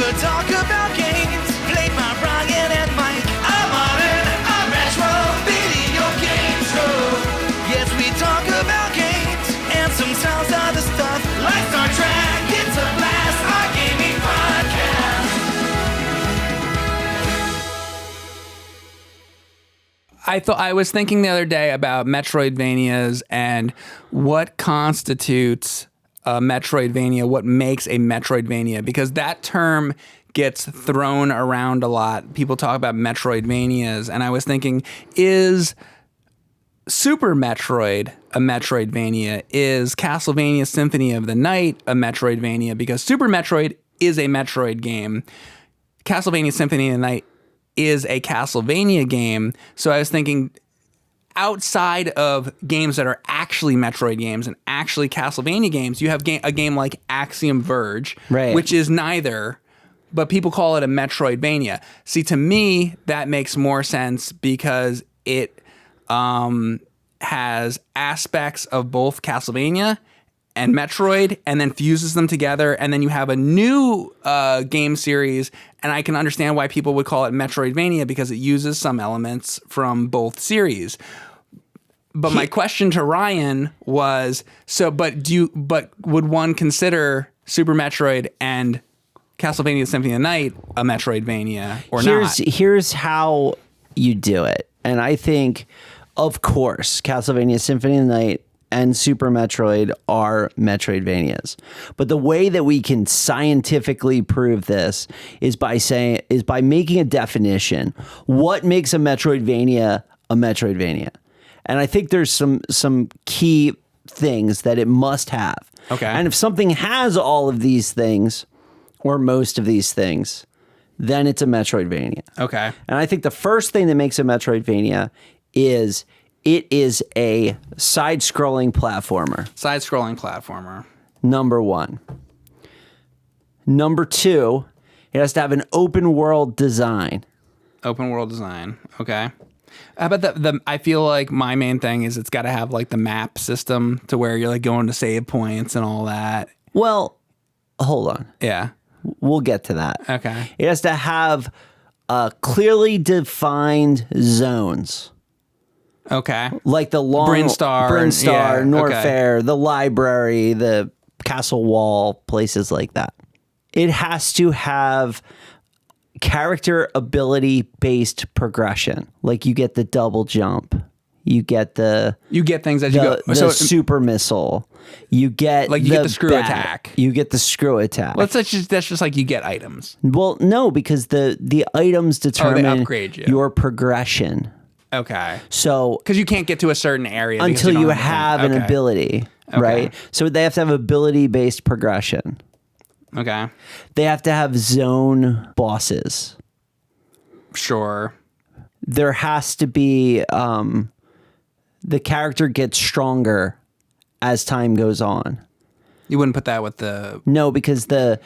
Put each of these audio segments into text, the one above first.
could talk about games played by Ryan and Mike. A modern, a retro video game show. Yes, we talk about games and sometimes other stuff like Star Trek. It's a blast, our gaming podcast. I was thinking the other day about Metroidvanias and what constitutes a Metroidvania, what makes a Metroidvania, because that term gets thrown around a lot. People talk about Metroidvanias, and I was thinking, is Super Metroid a Metroidvania? Is Castlevania Symphony of the Night a Metroidvania? Because Super Metroid is a Metroid game. Castlevania Symphony of the Night is a Castlevania game. So I was thinking, outside of games that are actually Metroid games and actually Castlevania games, you have a game like Axiom Verge, right, which is neither, but people call it a Metroidvania. See, to me, that makes more sense because it has aspects of both Castlevania and Metroid and then fuses them together, and then you have a new game series, and I can understand why people would call it Metroidvania because it uses some elements from both series. But my question to Ryan was, but would one consider Super Metroid and Castlevania Symphony of the Night a Metroidvania or not? Here's how you do it. And I think, of course, Castlevania Symphony of the Night and Super Metroid are Metroidvanias. But the way that we can scientifically prove this is by making a definition. What makes a Metroidvania a Metroidvania? And I think there's some key things that it must have. Okay. And if something has all of these things, or most of these things, then it's a Metroidvania. Okay. And I think the first thing that makes a Metroidvania is it is a side-scrolling platformer. Side-scrolling platformer. Number one. Number two, it has to have an open world design. Open world design. Okay. How about the I feel like my main thing is it's got to have like the map system to where you're like going to save points and all that. Well, hold on. Yeah. We'll get to that. Okay. It has to have clearly defined zones. Okay. Like the long Brinstar, yeah, Norfair, okay. the library, the castle wall, places like that. It has to have character ability based progression. Like you get the double jump. You get things as you go. So super missile. You get the screw attack. You get the screw attack. Well, that's just like you get items. Well, no, because the items determine they upgrade you. Your progression. Okay. So because you can't get to a certain area until you have an ability, right? So they have to have ability based progression. Okay. They have to have zone bosses. Sure. There has to be the character gets stronger as time goes on. You wouldn't put that with the... No, because the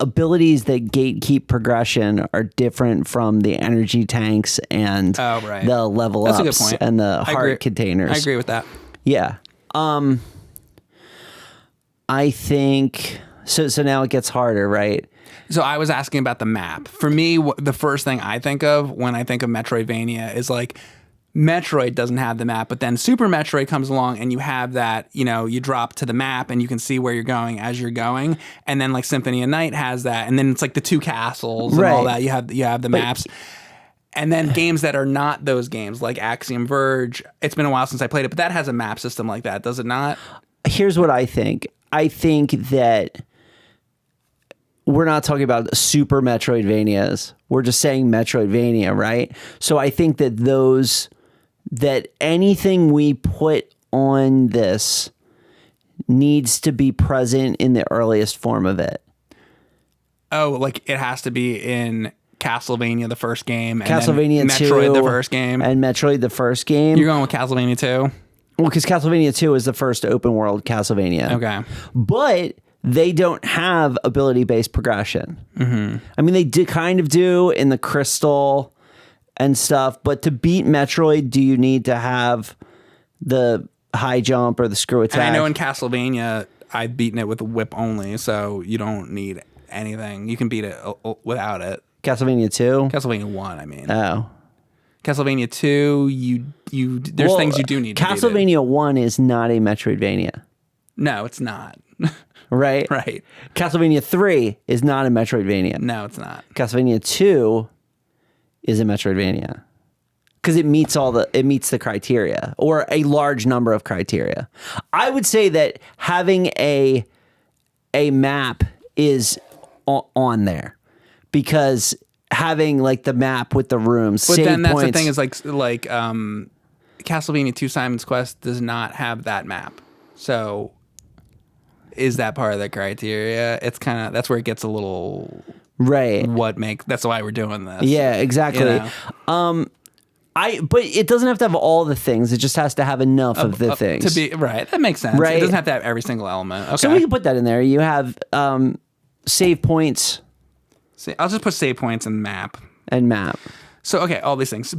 abilities that gatekeep progression are different from the energy tanks and the level That's ups a good point. and the heart containers. I agree with that. Yeah. I think... So now it gets harder, right? So I was asking about the map. For me, the first thing I think of when I think of Metroidvania is like Metroid doesn't have the map, but then Super Metroid comes along and you have that, you drop to the map and you can see where you're going as you're going. And then like Symphony of Night has that. And then it's like the two castles and all that. You have the maps. And then games that are not those games like Axiom Verge. It's been a while since I played it, but that has a map system like that, does it not? Here's what I think. I think that we're not talking about Super Metroidvanias. We're just saying Metroidvania, right? So I think that anything we put on this needs to be present in the earliest form of it. Oh, like it has to be in Castlevania the first game, and Castlevania then 2, Metroid the first game, and Metroid the first game. You're going with Castlevania 2? Well, because Castlevania 2 is the first open world Castlevania. Okay. But they don't have ability-based progression. Mm-hmm. I mean, they kind of do in the Crystal and stuff, but to beat Metroid, do you need to have the high jump or the screw attack? And I know in Castlevania, I've beaten it with a whip only, so you don't need anything. You can beat it without it. Castlevania 2? Castlevania 1, I mean. Oh. Castlevania 2, there's things you do need to beat it. Castlevania 1 is not a Metroidvania. No, it's not. Right? Right. Castlevania 3 is not a Metroidvania. No, it's not. Castlevania 2 is a Metroidvania. Because it meets the criteria, or a large number of criteria. I would say that having a map is on there, because having like the map with the rooms, But save then that's points, the thing is like Castlevania 2 Simon's Quest does not have that map. So is that part of the criteria? It's kind of, that's where it gets a little right. That's why we're doing this. Yeah, exactly. You know? But it doesn't have to have all the things. It just has to have enough of the things. To be right. That makes sense. Right. It doesn't have to have every single element. Okay. So we can put that in there. You have save points See, I'll just put save points and map. and map. So, okay, all these things.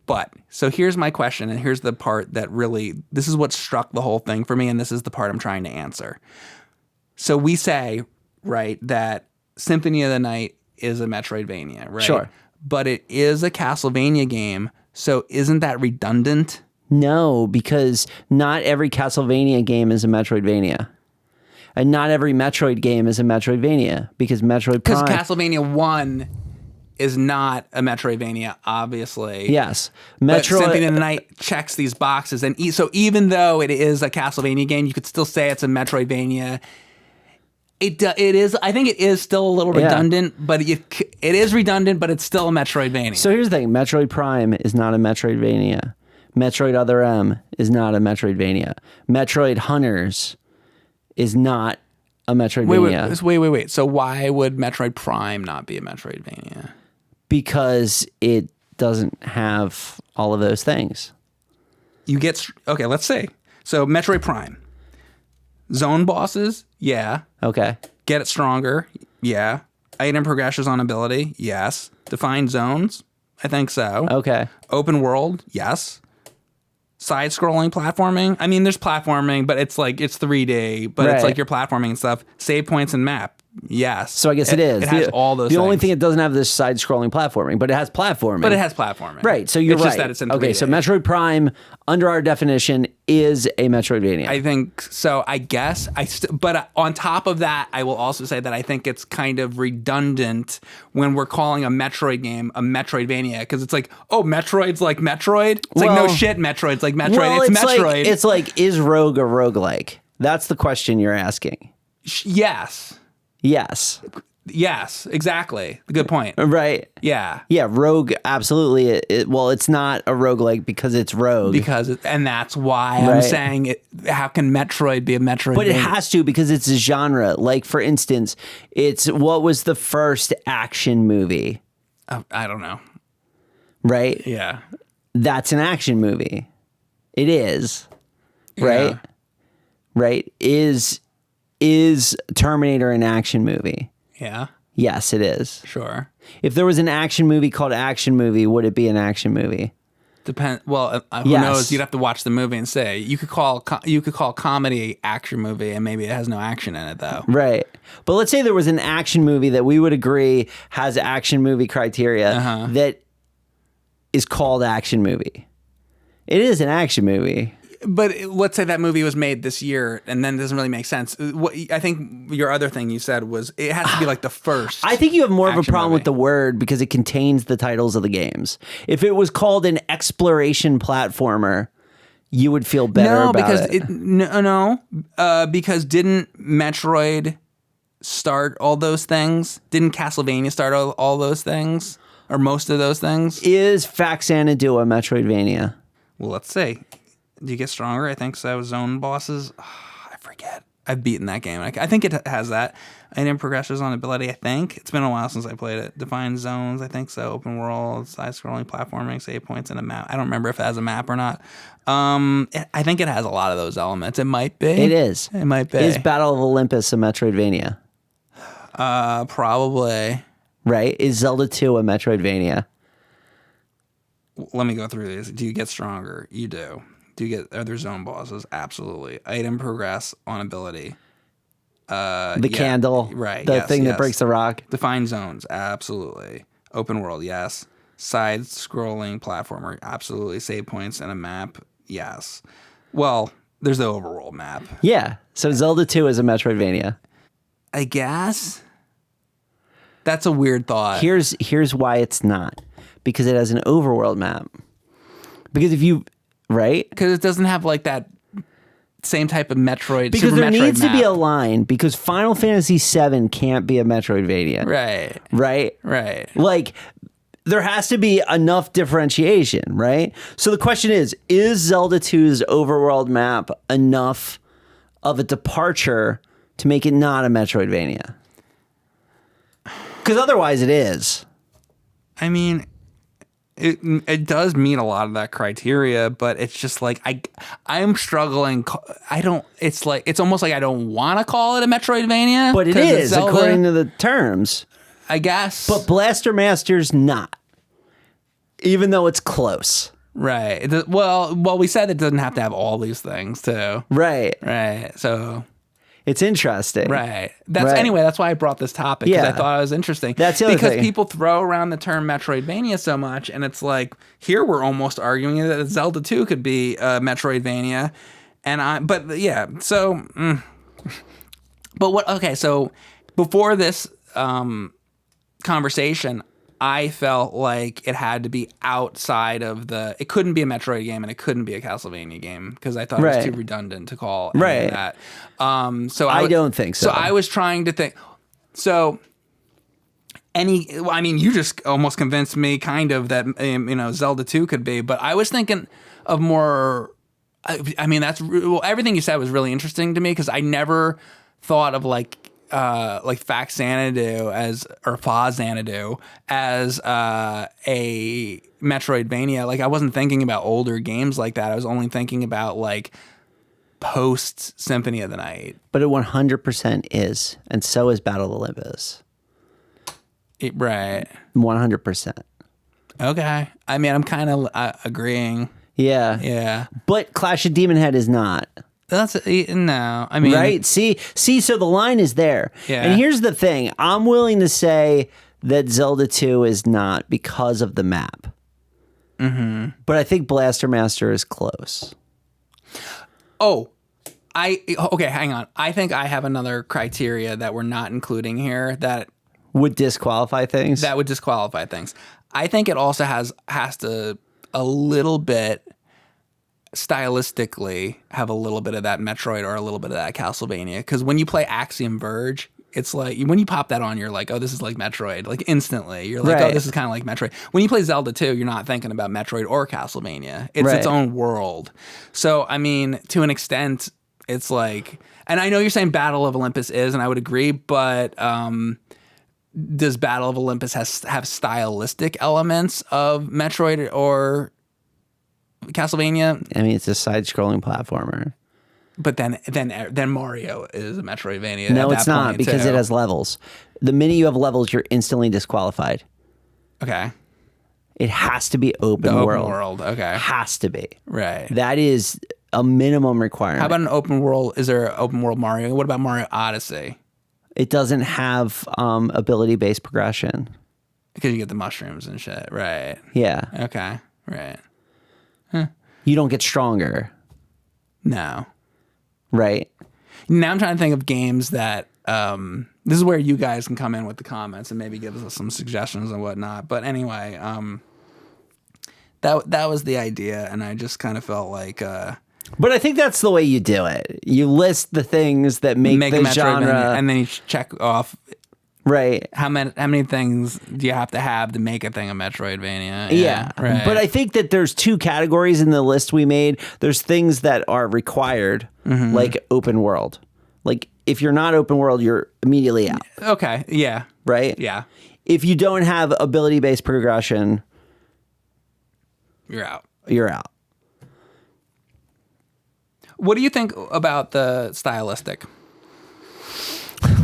But, so here's my question, and here's the part that really, this is what struck the whole thing for me, and this is the part I'm trying to answer. So we say, right, that Symphony of the Night is a Metroidvania, right? Sure. But it is a Castlevania game, so isn't that redundant? No, because not every Castlevania game is a Metroidvania. And not every Metroid game is a Metroidvania, because Metroid Because Prime... Castlevania 1 is not a Metroidvania, obviously. Yes. But Symphony of the Night checks these boxes. And so even though it is a Castlevania game, you could still say it's a Metroidvania. It is. I think it is still a little redundant, but it is redundant, but it's still a Metroidvania. So here's the thing. Metroid Prime is not a Metroidvania. Metroid Other M is not a Metroidvania. Metroid Hunters is not a Metroidvania. Wait. So why would Metroid Prime not be a Metroidvania? Because it doesn't have all of those things. Okay, let's see. So Metroid Prime. Zone bosses, yeah. Okay. Get it stronger, yeah. Item progressions on ability, yes. Defined zones, I think so. Okay. Open world, yes. Side-scrolling platforming. I mean, there's platforming, but it's like, it's 3D, but it's Right. like you're platforming and stuff. Save points and map, yes. So I guess it is. It has all those The only things. thing it doesn't have this side-scrolling platforming, but it has platforming. But it has platforming. Right, so you're it's right. Just that it's in 3D. Okay, so Metroid Prime, under our definition, is a Metroidvania. I think so. I guess but on top of that, I will also say that I think it's kind of redundant when we're calling a Metroid game a Metroidvania, because it's like, oh, Metroid's like Metroid. It's like, no shit, Metroid's like Metroid. Well, it's Metroid. it's like, is Rogue a roguelike? That's the question you're asking. Yes. Yes. Exactly. Good point. Right. Yeah. Yeah, Rogue, absolutely. It's not a roguelike because it's Rogue. And that's why I'm Right. saying it. How can Metroid be a Metroid? But it has to, because it's a genre. Like, for instance, what was the first action movie? I don't know. Right? Yeah. That's an action movie. It is. Right? Yeah. Right? Is Terminator an action movie? Yeah. Yes, it is. Sure. If there was an action movie called Action Movie, would it be an action movie? Well, who Yes. knows? You'd have to watch the movie and say you could call comedy action movie, and maybe it has no action in it though. Right. But let's say there was an action movie that we would agree has action movie criteria that is called action movie. It is an action movie. But let's say that movie was made this year, and then it doesn't really make sense. I think your other thing you said was it has to be like the first. I think you have more of a action problem movie. with the word because it contains the titles of the games. If it was called an exploration platformer, you would feel better about it. Because didn't Metroid start all those things? Didn't Castlevania start all those things? Or most of those things? Is Faxanadu a Metroidvania? Well, let's see. Do you get stronger? I think so. Zone bosses. I forget. I've beaten that game. I think it has that. Item progressions on ability, I think. It's been a while since I played it. Defined zones, I think so. Open world, side-scrolling platforming, save points, and a map. I don't remember if it has a map or not. I think it has a lot of those elements. It might be. It is. It might be. Is Battle of Olympus a Metroidvania? Probably. Right? Is Zelda 2 a Metroidvania? Let me go through these. Do you get stronger? You do. Are there zone bosses? Absolutely. Item progress on ability. The candle. Right. The thing that breaks the rock. Defined zones. Absolutely. Open world. Yes. Side scrolling platformer. Absolutely. Save points and a map. Yes. Well, there's the overworld map. Yeah. So Zelda 2 is a Metroidvania. I guess. That's a weird thought. Here's why it's not. Because it has an overworld map. Because if you... Right? Because it doesn't have like that same type of Metroid. Because Super there Metroid needs map. to be a line. Because Final Fantasy VII can't be a Metroidvania. Right. Right? Right. Like, there has to be enough differentiation, right? So the question is Zelda 2's overworld map enough of a departure to make it not a Metroidvania? Because otherwise it is. I mean, it does meet a lot of that criteria, but it's just like I'm struggling. It's almost like I don't want to call it a Metroidvania, But it is according to the terms. I guess. But Blaster Master's not, even though it's close. Right. Well, we said it doesn't have to have all these things too. Right. Right. So. It's interesting. Right. Anyway, that's why I brought this topic, because I thought it was interesting. That's the other because thing. people throw around the term Metroidvania so much, and it's like, here we're almost arguing that Zelda 2 could be Metroidvania. So before this conversation, I felt like it had to be outside of it couldn't be a Metroid game and it couldn't be a Castlevania game, because I thought it was too redundant to call any of that. So I don't think so. So I was trying to think. So you just almost convinced me kind of that, Zelda 2 could be, but I was thinking of more, everything you said was really interesting to me, because I never thought of like Fax Xanadu or Fa Xanadu as a Metroidvania. Like, I wasn't thinking about older games like that. I was only thinking about like post Symphony of the Night. But it 100% is, and so is Battle of Olympus. Right. 100%. Okay. I mean, I'm kind of agreeing. Yeah. Yeah. But Clash of Demon Head is not. No. I mean, right? See, so the line is there. Yeah. And here's the thing. I'm willing to say that Zelda 2 is not because of the map. Mm-hmm. But I think Blaster Master is close. Okay, hang on. I think I have another criteria that we're not including here that would disqualify things. That would disqualify things. I think it also has to a little bit stylistically have a little bit of that Metroid or a little bit of that Castlevania, because when you play Axiom Verge, it's like when you pop that on, you're like, oh, this is like Metroid, like instantly. You're like, oh, this is kind of like Metroid. When you play Zelda 2, you're not thinking about Metroid or Castlevania. It's its own world. So, I mean, to an extent, it's like, and I know you're saying Battle of Olympus is, and I would agree, but does Battle of Olympus have stylistic elements of Metroid or Castlevania? I mean, it's a side-scrolling platformer. But then Mario is a Metroidvania. No, it's not, because it has levels. The minute you have levels, you're instantly disqualified. Okay. It has to be open world. Open world, okay. Has to be. Right. That is a minimum requirement. How about an open world? Is there an open world Mario? What about Mario Odyssey? It doesn't have ability-based progression. Because you get the mushrooms and shit. Right. Yeah. Okay. Right. You don't get stronger. No. Right. Now I'm trying to think of games that this is where you guys can come in with the comments and maybe give us some suggestions and whatnot. But anyway, that was the idea, and I just kind of felt like. But I think that's the way you do it. You list the things that make the genre, and then you check off. Right. How many things do you have to make a thing a Metroidvania? Yeah. Right. But I think that there's two categories in the list we made. There's things that are required, like open world. Like if you're not open world, you're immediately out. Okay. Yeah. Right? Yeah. If you don't have ability-based progression, you're out. You're out. What do you think about the stylistic?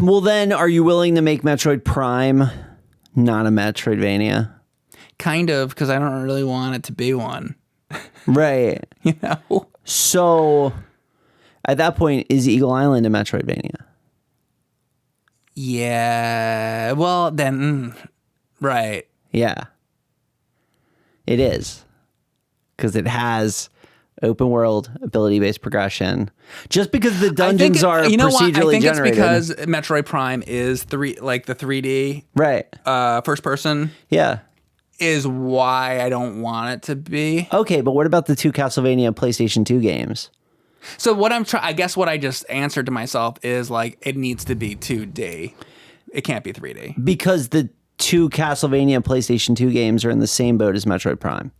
Well, then, are you willing to make Metroid Prime not a Metroidvania? Kind of, because I don't really want it to be one. Right. You know? So, at that point, is Eagle Island a Metroidvania? Yeah. Well, then, right. Yeah. It is. Because it has open world, ability-based progression. Just because the dungeons are procedurally generated. It's because Metroid Prime is the 3D right. First person. Yeah. Is why I don't want it to be. Okay, but what about the 2 Castlevania PlayStation 2 games? So I guess what I just answered to myself is like it needs to be 2D. It can't be 3D. Because the 2 Castlevania PlayStation 2 games are in the same boat as Metroid Prime.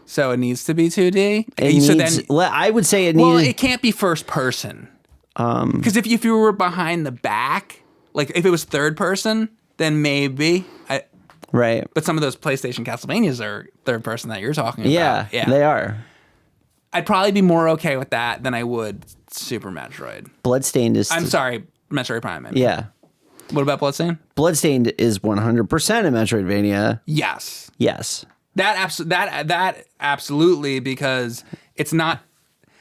So it needs to be 2D? I would say it needs... Well, it can't be first person. Because if you were behind the back, like if it was third person, then maybe... Right. But some of those PlayStation Castlevanias are third person that you're talking about. Yeah, they are. I'd probably be more okay with that than I would Super Metroid. Bloodstained is... I'm sorry, Metroid Prime. Yeah. What about Bloodstained? Bloodstained is 100% a Metroidvania. Yes. Yes. That absolutely, because it's not...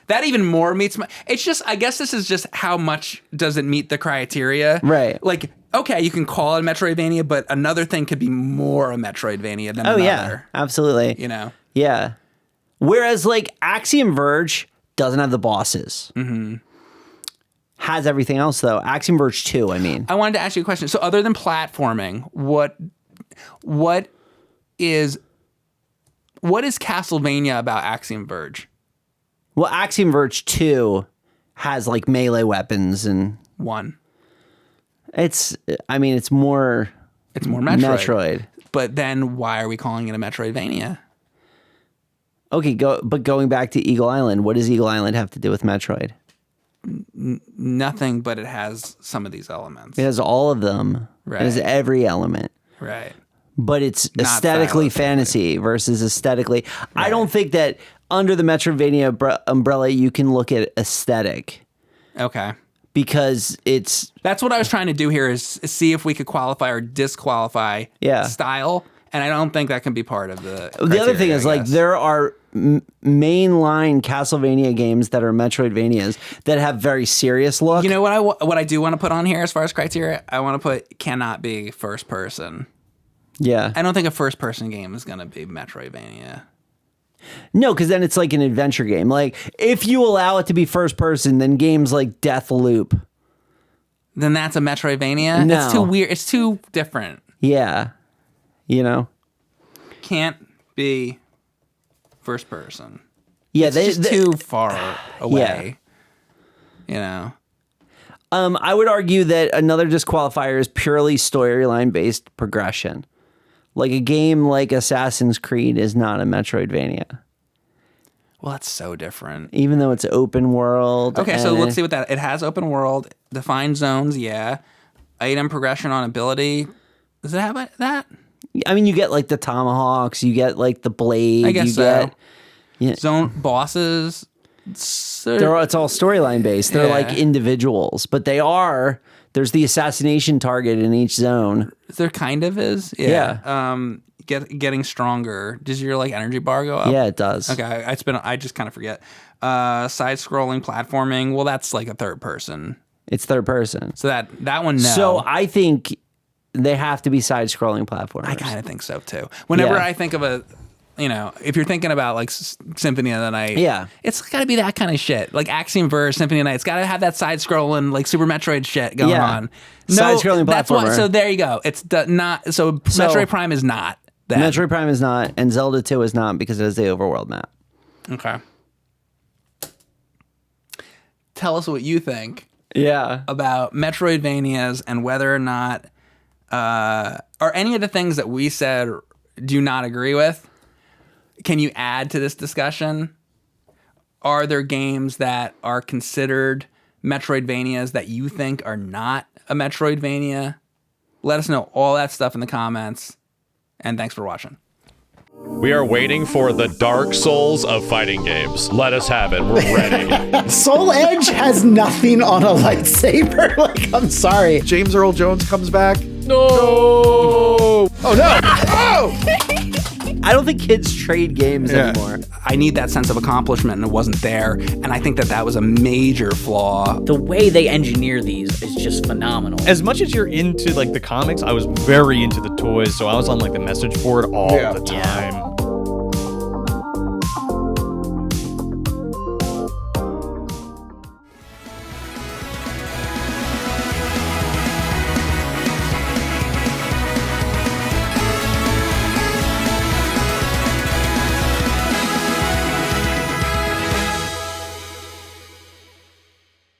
That even more meets my... It's just... I guess this is just how much does it meet the criteria. Right. Like, okay, you can call it a Metroidvania, but another thing could be more a Metroidvania than another. Oh, yeah. Absolutely. You know? Yeah. Whereas, like, Axiom Verge doesn't have the bosses. Mm-hmm. Has everything else, though. Axiom Verge 2, I mean. I wanted to ask you a question. So other than platforming, what is Castlevania about Axiom Verge? Well, Axiom Verge 2 has, like, melee weapons and... 1. It's more... It's more Metroid. But then why are we calling it a Metroidvania? Okay, but going back to Eagle Island, what does Eagle Island have to do with Metroid? Nothing, but it has some of these elements. It has all of them. Right. It has every element. Right. But it's aesthetically fantasy versus aesthetically... Right. I don't think that under the Metroidvania umbrella, you can look at aesthetic. Okay. Because it's... That's what I was trying to do here, is see if we could qualify or disqualify style. And I don't think that can be part of the criteria. The other thing is, like, there are mainline Castlevania games that are Metroidvanias that have very serious look. You know what I do want to put on here as far as criteria? I want to put cannot be first person. Yeah. I don't think a first person game is going to be Metroidvania. No, because then it's like an adventure game. Like, if you allow it to be first person, then games like Deathloop. Then that's a Metroidvania? No. It's too weird. It's too different. Yeah. You know? Can't be first person. Yeah, it's just too far away. Yeah. You know? I would argue that another disqualifier is purely storyline-based progression. Like a game like Assassin's Creed is not a Metroidvania. Well, that's so different. Even though it's open world. Okay, so let's see what that... It has open world, defined zones, yeah. Item progression on ability. Does it have that? I mean, you get like the tomahawks, you get like the blade. I guess so. Yeah. Zone bosses. It's all storyline based. They're like individuals, but they are... There's the assassination target in each zone. There kind of is. Yeah. Getting stronger. Does your like energy bar go up? Yeah, it does. Okay. I just kind of forget. Side scrolling platforming. Well, that's like a third person. It's third person. So that one, no. So I think they have to be side scrolling platformers. I kind of think so too. Whenever I think of if you're thinking about like Symphony of the Night, it's got to be that kind of shit. Like Axiom Verge, Symphony of the Night. It's got to have that side-scrolling, like Super Metroid shit going on. Side-scrolling platformer. That's why. So there you go. It's not. So Metroid Prime is not that. Metroid Prime is not, and Zelda 2 is not because it has the overworld map. Okay. Tell us what you think. Yeah. About Metroidvanias and whether or not, are any of the things that we said do you not agree with? Can you add to this discussion? Are there games that are considered Metroidvanias that you think are not a Metroidvania? Let us know all that stuff in the comments. And thanks for watching. We are waiting for the Dark Souls of fighting games. Let us have it. We're ready. Soul Edge has nothing on a lightsaber. Like, I'm sorry. James Earl Jones comes back. No! Oh no! Oh! I don't don't think kids trade games anymore. I need that sense of accomplishment, and it wasn't there. And I think that was a major flaw. The way they engineer these is just phenomenal. As much as you're into like the comics, I was very into the toys, so I was on like the message board all the time.